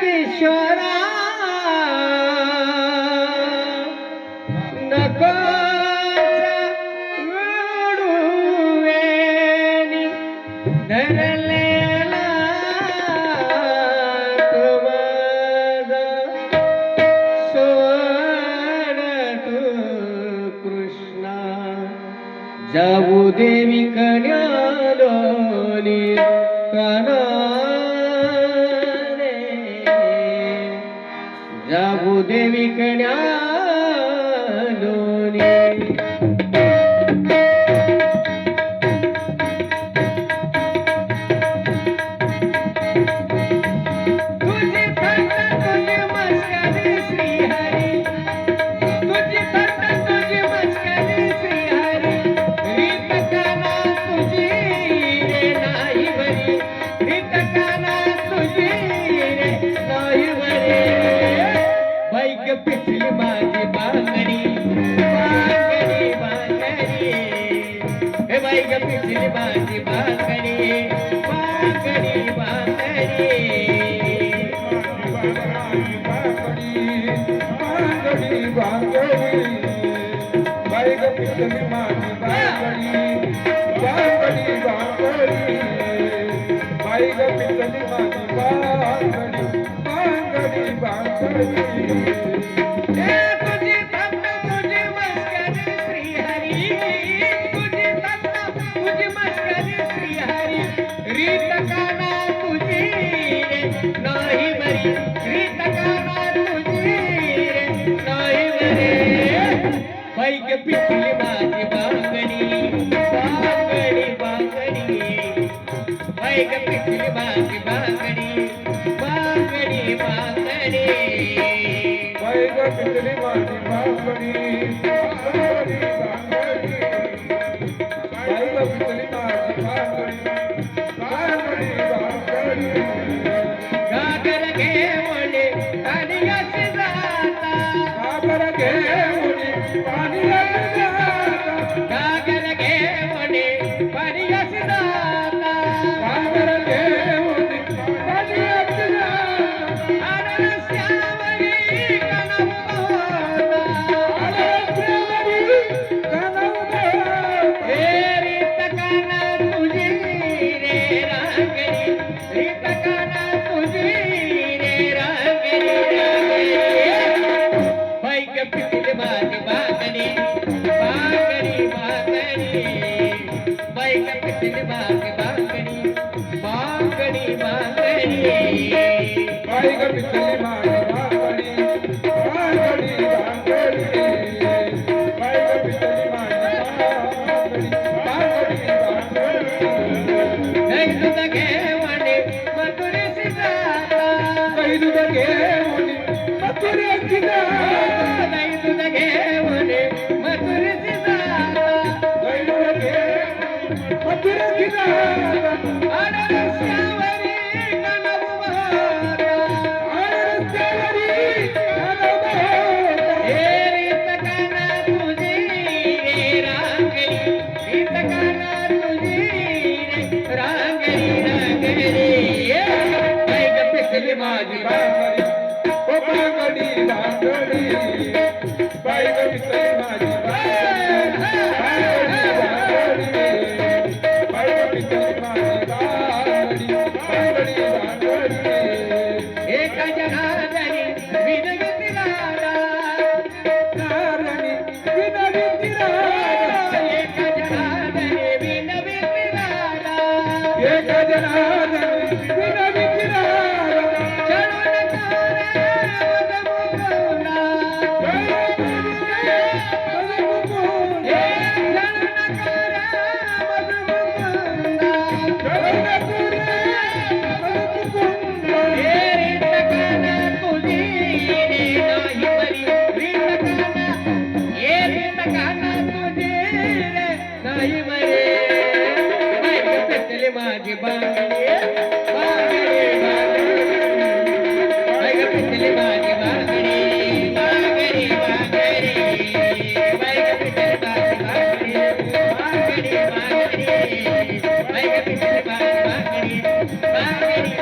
किशोरा नको वेणी धरलेला तुझा सोड तू कृष्णा जाऊ देवी कन्यालोनी काना जाऊ देवी कन्यालोनी तुझी थट्टा तुझी मस्करी श्रीहरी तुझी थट्टा तुझी मस्करी श्रीहरी रीत काना तुझी रे नाही बरी रीत काना तुझी रे नाही बरी बाईक पिचली माझी बांगडी बांगडी बांगडी हे बाईक पिचली माझी बांगडी बांगडी बांगडी बाईक पिचली माझी बांगडी बांगडी बांगडी बाईक पिचली माझी बांगडी बांगडी बांगडी तुझी थट्टा तुझी मस्करी श्रीहरी तुझी थट्टा तुझी मस्करी श्रीहरी रीत काना तुझी रे नाही बरी रीत काना तुझी रे नाही बरी बाईक पिचली माझी बांगडी बांगडी बांगडी बाईक पिचली माझी बांगडी बांगडी बांगडी बाईक पिचली माझी बांगडी बांगडी बांगडी बाईक पिचली माझी बांगडी बांगडी बांगडी गागर घेऊन कानियाची जाता गागर घेऊन पाण्यात जाता गागर घेऊन कानियाची जाता गागर घेऊन पाण्यात जाता रस्त्यावरी कणव हे रीत काना तुझी रे रांगडी रीत काना तुझी रे रांगडी बाईक पिचली माझी बांगडी बांगडी बांगडी बाईक पिचली माझी बांगडी बांगडी बांगडी बाईक पिचली माझी बांगडी बांगडी बांगडी बाईक पिचली माझी बांगडी बांगडी बांगडी नाही दूध घेऊन मथुरेशी जाता काही दूध घेऊन मथुरेची जाता नाही दूध घेऊन मथुरेशी जाता काही दूध घेऊन मथुरेची जाता रस्त्यावरी कणव वाहता. रस्त्यावरी कणव हे रीत काना तुझी रे रांगडी रीत काना तुझी रे रांगडी रांगडी बाईक पिचली माझी बांगडी ओ बांगडी बांगडी बाईक पिचली माझी बांगडी बांगडी बाईक पिचली माझी बांगडी बांगडी बांगडी एक जनार्दनी विनवती राधा नारणी विनवती राधा एक जनार्दनी विनवती राधा एक जनार्दनी विनवती राधा चढून तारा मधुमुकुला माझी बांगडी बांगडी बांगडी पिचली माझी बांगडी बांगडी बांगडी पिचली माझी बांगडी बांगडी बांगडी पिचली माझी बांगडी बांगडी